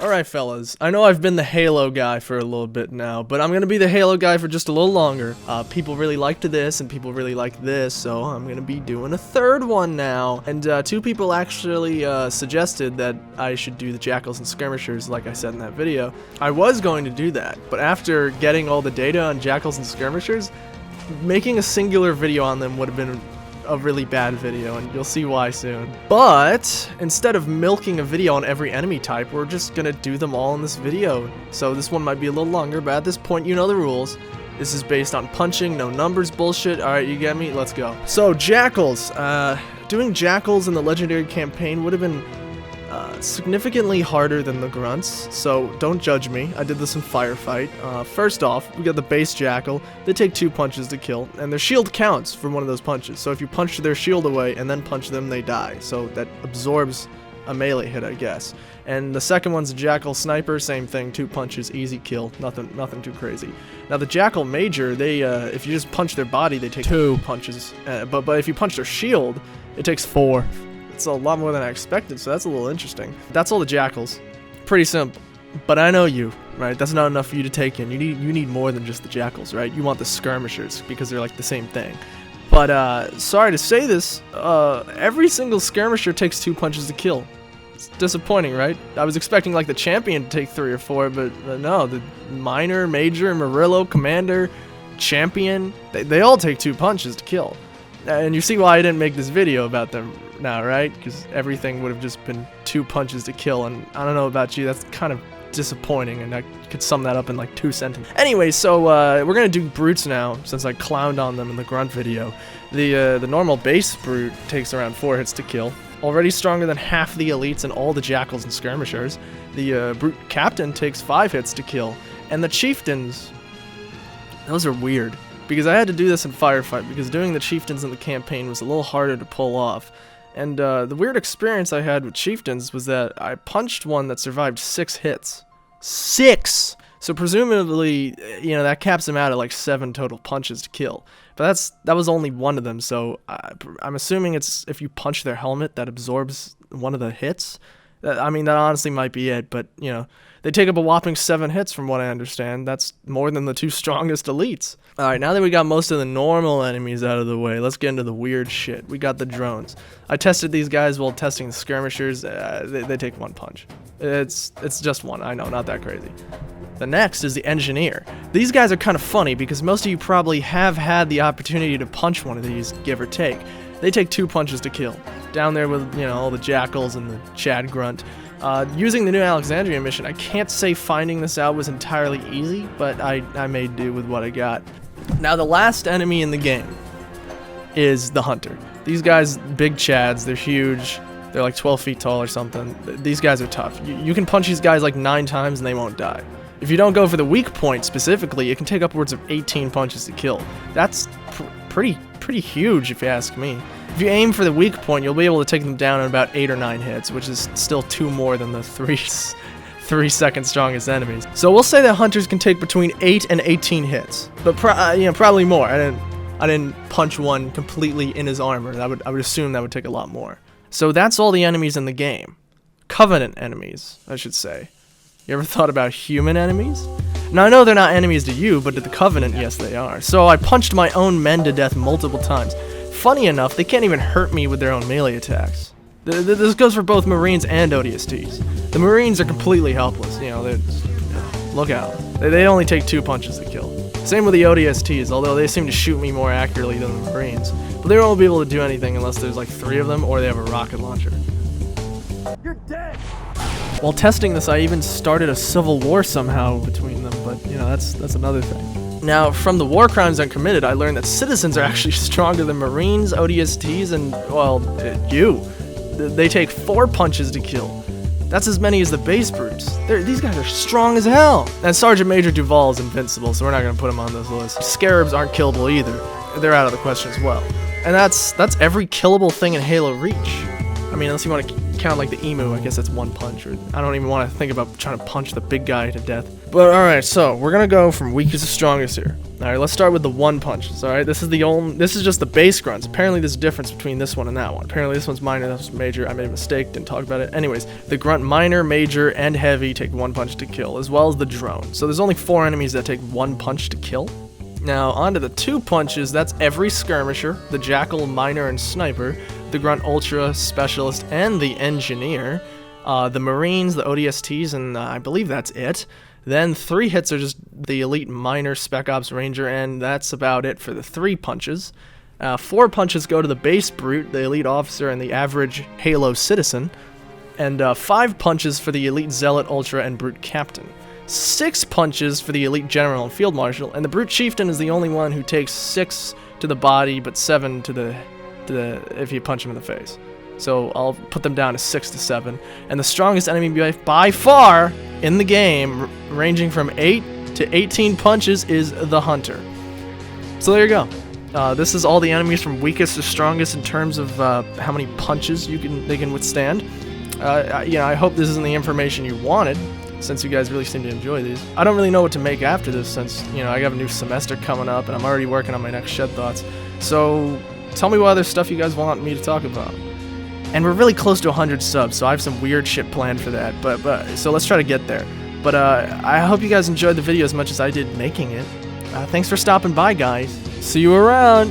Alright fellas, I know I've been the Halo guy for a little bit now, but I'm gonna be the Halo guy for just a little longer. People really liked this, and people really liked this, so I'm gonna be doing a third one now. And two people actually suggested that I should do the Jackals and Skirmishers, like I said in that video. I was going to do that, but after getting all the data on Jackals and Skirmishers, making a singular video on them would have been a really bad video, and you'll see why soon. But instead of milking a video on every enemy type, we're just gonna do them all in this video. So this one might be a little longer, but at this point you know the rules. This is based on punching, no numbers bullshit. Alright, you get me? Let's go. So Jackals. Doing Jackals in the legendary campaign would have been significantly harder than the grunts, so don't judge me. I did this in Firefight. First off, we got the base Jackal. They take 2 punches to kill, and their shield counts from one of those punches. So if you punch their shield away and then punch them, they die. So that absorbs a melee hit, I guess. And the second one's a Jackal Sniper, same thing, 2 punches, easy kill, nothing too crazy. Now the Jackal Major, they if you just punch their body, they take 2 punches, but if you punch their shield, it takes 4. It's a lot more than I expected, so that's a little interesting. That's all the Jackals. Pretty simple. But I know you, right? That's not enough for you to take in. You need more than just the Jackals, right? You want the Skirmishers, because they're like the same thing. But sorry to say this, every single Skirmisher takes 2 punches to kill. It's disappointing, right? I was expecting like the Champion to take 3 or 4, but no, the Minor, Major, Murillo, Commander, Champion, they all take 2 punches to kill. And you see why I didn't make this video about them now, right? Because everything would have just been 2 punches to kill, and I don't know about you, that's kind of disappointing, and I could sum that up in like 2 sentences. Anyway, so we're gonna do brutes now, since I clowned on them in the grunt video. The normal base brute takes around 4 hits to kill, already stronger than half the elites and all the Jackals and Skirmishers. The brute captain takes 5 hits to kill, and the chieftains, those are weird. Because I had to do this in Firefight, because doing the chieftains in the campaign was a little harder to pull off. And the weird experience I had with chieftains was that I punched one that survived 6 hits. 6! So presumably, you know, that caps him out at like 7 total punches to kill. But that was only one of them, so I'm assuming it's if you punch their helmet that absorbs one of the hits. I mean, that honestly might be it, but, you know, they take up a whopping 7 hits from what I understand. That's more than the 2 strongest elites. Alright, now that we got most of the normal enemies out of the way, let's get into the weird shit. We got the drones. I tested these guys while testing the Skirmishers. They take 1 punch. It's just 1, I know, not that crazy. The next is the Engineer. These guys are kind of funny because most of you probably have had the opportunity to punch one of these, give or take. They take 2 punches to kill. Down there with, you know, all the Jackals and the Chad Grunt. Using the new Alexandria mission, I can't say finding this out was entirely easy, but I made do with what I got. Now the last enemy in the game is the Hunter. These guys, big Chads, they're huge, they're like 12 feet tall or something. These guys are tough. You can punch these guys like 9 times and they won't die. If you don't go for the weak point specifically, it can take upwards of 18 punches to kill. That's pretty huge if you ask me. If you aim for the weak point, you'll be able to take them down in about 8 or 9 hits, which is still 2 more than the 3 second strongest enemies. So we'll say that Hunters can take between 8 and 18 hits, but probably more. I didn't punch one completely in his armor. I would assume that would take a lot more. So that's all the enemies in the game. Covenant enemies, I should say. You ever thought about human enemies? Now I know they're not enemies to you, but to the Covenant, yes they are. So I punched my own men to death multiple times. Funny enough, they can't even hurt me with their own melee attacks. This goes for both Marines and ODSTs. The Marines are completely helpless, you know, look out. They only take 2 punches to kill. Same with the ODSTs, although they seem to shoot me more accurately than the Marines. But they won't be able to do anything unless there's like 3 of them or they have a rocket launcher. You're dead! While testing this, I even started a civil war somehow between them, but, you know, that's another thing. Now, from the war crimes I committed, I learned that citizens are actually stronger than Marines, ODSTs, and, well, you. They take 4 punches to kill. That's as many as the base brutes. These guys are strong as hell. And Sergeant Major Duval is invincible, so we're not going to put him on this list. Scarabs aren't killable either. They're out of the question as well. And that's every killable thing in Halo Reach. I mean, unless you want to count like the emu, I guess that's one punch. Or I don't even want to think about trying to punch the big guy to death. But alright, so we're gonna go from weakest to strongest here. Alright, let's start with the one punches. Alright, this is just the base grunts. Apparently there's a difference between this one and that one. Apparently this one's minor, this one's major. I made a mistake, didn't talk about it. Anyways, the grunt minor, major, and heavy take one punch to kill, as well as the drone. So there's only 4 enemies that take one punch to kill. Now, onto the 2 punches, that's every skirmisher, the Jackal, Miner, and Sniper, the Grunt Ultra, Specialist, and the Engineer, the Marines, the ODSTs, and I believe that's it. Then 3 hits are just the Elite Miner, Spec Ops, Ranger, and that's about it for the 3 punches. 4 punches go to the Base Brute, the Elite Officer, and the average Halo Citizen, and 5 punches for the Elite Zealot, Ultra, and Brute Captain. 6 punches for the Elite General and Field Marshal, and the Brute Chieftain is the only one who takes 6 to the body, but 7 to the if you punch him in the face. So I'll put them down to 6 to 7. And the strongest enemy by far in the game, ranging from 8 to 18 punches, is the Hunter. So there you go. This is all the enemies from weakest to strongest in terms of how many punches they can withstand. I hope this isn't the information you wanted, since you guys really seem to enjoy these. I don't really know what to make after this, since I have a new semester coming up and I'm already working on my next Shed Thoughts. So tell me what other stuff you guys want me to talk about. And we're really close to 100 subs, so I have some weird shit planned for that. But so let's try to get there. But I hope you guys enjoyed the video as much as I did making it. Thanks for stopping by, guys. See you around.